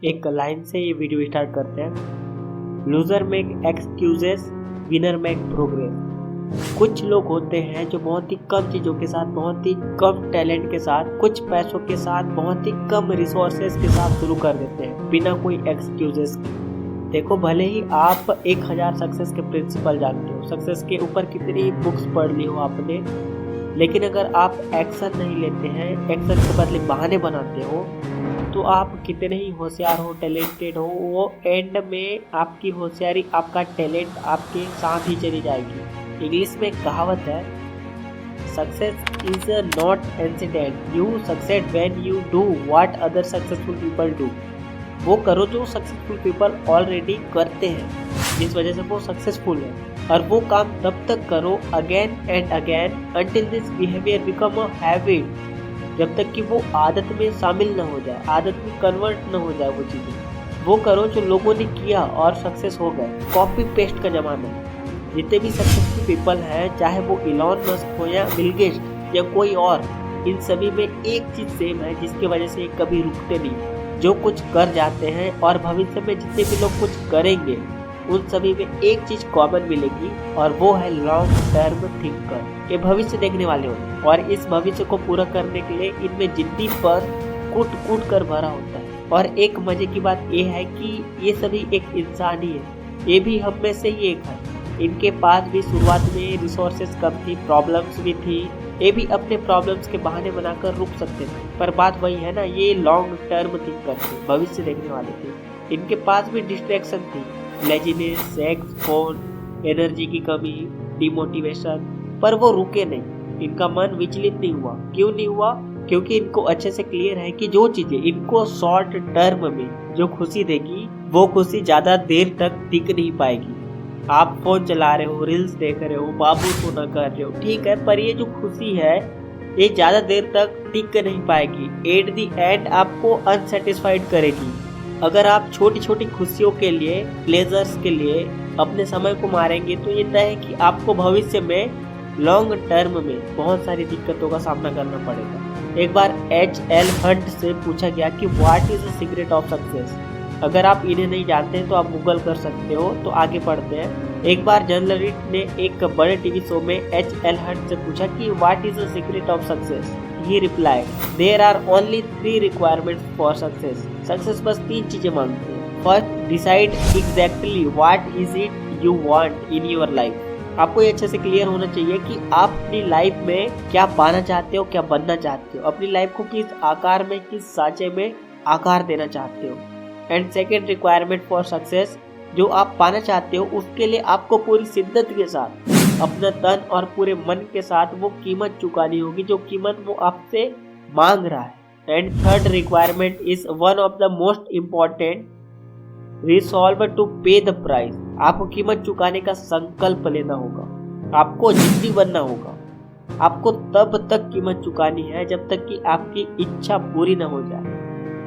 एक लाइन से ये वीडियो स्टार्ट करते हैं। Loser make excuses, winner make progress. कुछ लोग होते हैं जो बहुत ही कम चीज़ों के साथ, बहुत ही कम टैलेंट के साथ, कुछ पैसों के साथ, बहुत ही कम रिसोर्सेज के साथ शुरू कर देते हैं बिना कोई एक्सक्यूजेस के। देखो, भले ही आप 1000 सक्सेस के प्रिंसिपल जानते हो, सक्सेस के ऊपर कितनी बुक्स पढ़ ली हो आपने, लेकिन अगर आप एक्शन नहीं लेते हैं, एक्शन के बदले बहाने बनाते हो, तो आप कितने ही होशियार हो, टैलेंटेड हो, वो एंड में आपकी होशियारी, आपका टैलेंट आपके साथ ही चली जाएगी। इंग्लिश में कहावत है, success is not incident, you succeed when you do what other successful people do. वो करो जो सक्सेसफुल पीपल ऑलरेडी करते हैं, जिस वजह से वो सक्सेसफुल है, और वो काम तब तक करो again and again until this behaviour become a habit, जब तक कि वो आदत में शामिल न हो जाए, आदत में कन्वर्ट न हो जाए वो चीज़ें। वो करो जो लोगों ने किया और सक्सेस हो गए। कॉपी पेस्ट का जमाना है। जितने भी सक्सेसफुल पीपल हैं, चाहे वो इलॉन मस्क हो या बिल गेट्स या कोई और, इन सभी में एक चीज़ सेम है जिसकी वजह से ये कभी रुकते नहीं। जो कुछ कर जाते हैं और भविष्य में जितने भी लोग कुछ करेंगे, उन सभी में एक चीज कॉमन मिलेगी, और वो है लॉन्ग टर्म थिंकर। ये भविष्य देखने वाले होते हैं, और इस भविष्य को पूरा करने के लिए इनमें जिद्दी पर कूट कूट कर भरा होता है। और एक मजे की बात ये है कि ये सभी एक इंसान ही है, ये भी हम में से ही एक है। इनके पास भी शुरुआत में रिसोर्सेज कम थी, प्रॉब्लम्स भी थी, ये भी अपने प्रॉब्लम्स के बहाने बनाकर रुक सकते थे, पर बात वही है ना, ये लॉन्ग टर्म थिंकर थे, भविष्य देखने वाले थे। इनके पास भी डिस्ट्रैक्शन थी, लेजीनेस, सेक्स, फोन, एनर्जी की कमी, डिमोटिवेशन, पर वो रुके नहीं। इनका मन विचलित नहीं हुआ। क्यों नहीं हुआ? क्योंकि इनको अच्छे से क्लियर है कि जो चीजें इनको शॉर्ट टर्म में जो खुशी देगी, वो खुशी ज्यादा देर तक टिक नहीं पाएगी। आप फोन चला रहे हो, रील्स देख रहे हो, बाबू सोना कर रहे हो, ठीक है, पर ये जो खुशी है ये ज्यादा देर तक टिक नहीं पाएगी। एट द एंड आपको अनसेटिस्फाइड करेगी। अगर आप छोटी छोटी खुशियों के लिए, प्लेजर्स के लिए अपने समय को मारेंगे, तो ये तय है कि आपको भविष्य में लॉन्ग टर्म में बहुत सारी दिक्कतों का सामना करना पड़ेगा। एक बार H.L. हंट से पूछा गया कि what is the secret of success. अगर आप इन्हें नहीं जानते हैं तो आप गूगल कर सकते हो। तो आगे पढ़ते हैं। एक बार जर्नलिस्ट ने एक बड़े टीवी शो में H.L. हंट से पूछा कि what is the secret of success. He replied, there are only 3 requirements for success. Success बस 3 चीजें मांगती है। First, decide exactly what is it you want in your life. आपको ये अच्छे से क्लियर होना चाहिए कि आप अपनी लाइफ में क्या पाना चाहते हो, क्या बनना चाहते हो, अपनी लाइफ को किस आकार में, किस सांचे में आकार देना चाहते हो। And second requirement for success, जो आप पाना चाहते हो उसके लिए आपको पूरी शिद्दत के साथ, अपना तन और पूरे मन के साथ वो कीमत चुकानी होगी जो कीमत वो आपसे मांग रहा है। And third requirement is one of the most important, resolve to pay the price. आपको कीमत चुकाने का संकल्प लेना होगा, आपको जिद्दी बनना होगा। आपको तब तक कीमत चुकानी है जब तक कि आपकी इच्छा पूरी न हो जाए।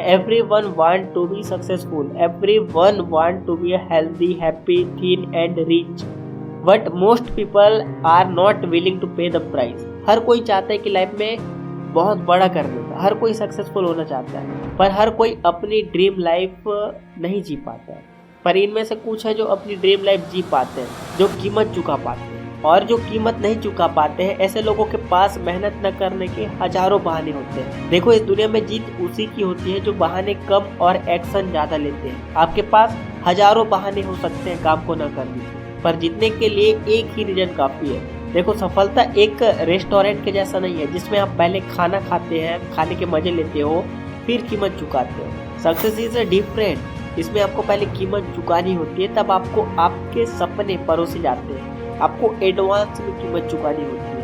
Everyone want to be successful, everyone want to be healthy, happy, thin and rich, but most people are not willing to pay the price. हर कोई चाहता है कि लाइफ में बहुत बड़ा करने का, हर कोई सक्सेसफुल होना चाहता है, पर हर कोई अपनी ड्रीम लाइफ नहीं जी पाता है। पर इनमें से कुछ है जो अपनी ड्रीम लाइफ जी पाते हैं, जो कीमत चुका पाते हैं। और जो कीमत नहीं चुका पाते हैं, ऐसे लोगों के पास मेहनत न करने के हजारों बहाने होते हैं। देखो, इस दुनिया में जीत उसी की होती है जो बहाने कम और एक्शन ज्यादा लेते हैं। आपके पास हजारों बहाने हो सकते हैं काम को न करने के, पर जीतने के लिए एक ही रीजन काफी है। देखो, सफलता एक रेस्टोरेंट के जैसा नहीं है जिसमें आप पहले खाना खाते हैं, खाने के मजे लेते हो, फिर कीमत चुकाते हो। Success is different. इसमें आपको पहले कीमत चुकानी होती है, तब आपको आपके सपने परोसे जाते हैं, आपको एडवांस में कीमत चुकानी होती है।